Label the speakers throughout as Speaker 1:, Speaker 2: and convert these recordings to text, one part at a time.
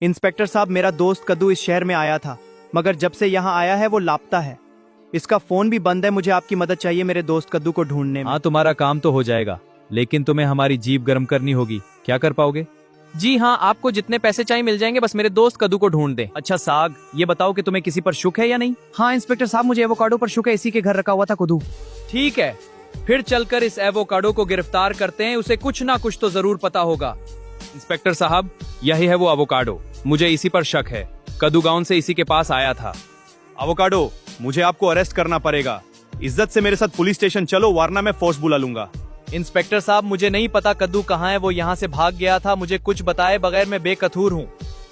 Speaker 1: Inspector साहब, मेरा दोस्त कद्दू इस शहर में आया था, मगर जब से यहाँ आया है वो लापता है। इसका फोन भी बंद है। मुझे आपकी मदद चाहिए मेरे दोस्त कद्दू को ढूंढने में।
Speaker 2: हाँ, तुम्हारा काम तो हो जाएगा, लेकिन तुम्हें हमारी जीप गर्म करनी होगी। क्या कर पाओगे?
Speaker 3: जी हाँ, आपको जितने पैसे चाहिए मिल जाएंगे, बस मेरे दोस्त कद्दू को ढूंढ दे।
Speaker 2: अच्छा साग, ये बताओ कि तुम्हें किसी पर शुक है या नहीं?
Speaker 1: हाँ इंस्पेक्टर साहब, मुझे एवोकाडो पर शुक है, इसी के घर रखा हुआ था कद्दू।
Speaker 3: ठीक है, फिर चलकर इस एवोकाडो को गिरफ्तार करते हैं, उसे कुछ ना कुछ तो जरूर पता होगा।
Speaker 2: इंस्पेक्टर साहब, यही है वो एवोकाडो। मुझे इसी पर शक है। कद्दू गांव से इसी के पास आया था।
Speaker 4: एवोकाडो, मुझे आपको अरेस्ट करना पड़ेगा। इज्जत से मेरे साथ पुलिस स्टेशन चलो, वरना मैं फोर्स बुला लूंगा।
Speaker 3: इंस्पेक्टर साहब, मुझे नहीं पता कद्दू कहाँ है, वो यहाँ से भाग गया था। मुझे कुछ बताए बगैर मैं बेकसूर हूँ।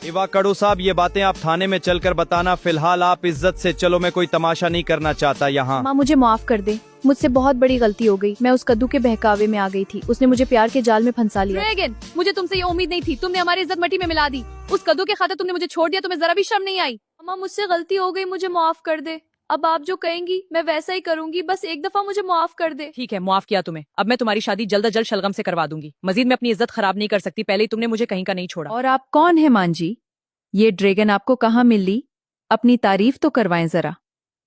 Speaker 1: एवोकाडो साहब, ये बातें आप थाने में चलकर बताना। फिलहाल आप इज्जत से चलो, मैं कोई तमाशा नहीं करना चाहता यहाँ।
Speaker 5: माँ, मुझे माफ कर दे, मुझसे बहुत बड़ी गलती हो गई। मैं उस कद्दू के बहकावे में आ गई थी, उसने मुझे प्यार के जाल में फंसा लिया।
Speaker 6: ड्रैगन, मुझे तुमसे ये उम्मीद नहीं थी। तुमने हमारी इज्जत मिट्टी में मिला दी। उस कद्दू के खातिर तुमने मुझे छोड़ दिया, तुम्हें जरा भी शर्म नहीं आई।
Speaker 5: माँ, मुझसे गलती हो गई, मुझे माफ कर दे। अब आप जो कहेंगी मैं वैसा ही करूंगी, बस एक दफा मुझे माफ कर दे।
Speaker 6: ठीक है, माफ किया तुम्हें। अब मैं तुम्हारी शादी जल्द अज जल्द शलगम से करवा दूंगी। मजीद मैं अपनी इज्जत खराब नहीं कर सकती, पहले ही तुमने मुझे कहीं का नहीं छोड़ा।
Speaker 7: और आप कौन है मान जी? ये ड्रैगन आपको कहाँ मिली? अपनी तारीफ तो करवाएं जरा।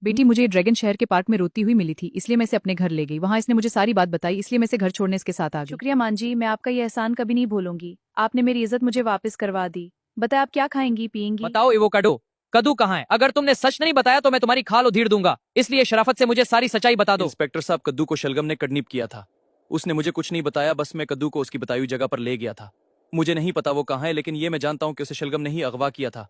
Speaker 6: बेटी, मुझे ये ड्रैगन शहर के पार्क में रोती हुई मिली थी, इसलिए मैं इसे अपने घर ले गई। वहाँ इसने मुझे सारी बात बताई, इसलिए मैं इसे घर छोड़ने इसके साथ आ गई।
Speaker 5: शुक्रिया मान जी, मैं आपका ये एहसान कभी नहीं भूलूंगी। आपने मेरी इज्जत मुझे वापस करवा दी। बताए आप क्या खाएंगी पियेंगी?
Speaker 3: बताओ एवोकाडो, कद्दू कहाँ है? अगर तुमने सच नहीं बताया तो मैं तुम्हारी खाल उधेड़ दूंगा, इसलिए शराफत से मुझे सारी सच्चाई बता दो।
Speaker 4: इंस्पेक्टर साहब, कद्दू को शलगम ने किडनैप किया था। उसने मुझे कुछ नहीं बताया, बस मैं कद्दू को उसकी बताई हुई जगह पर ले गया था। मुझे नहीं पता वो कहाँ है, लेकिन ये मैं जानता हूँ कि उसे शलगम ने ही अगवा किया था।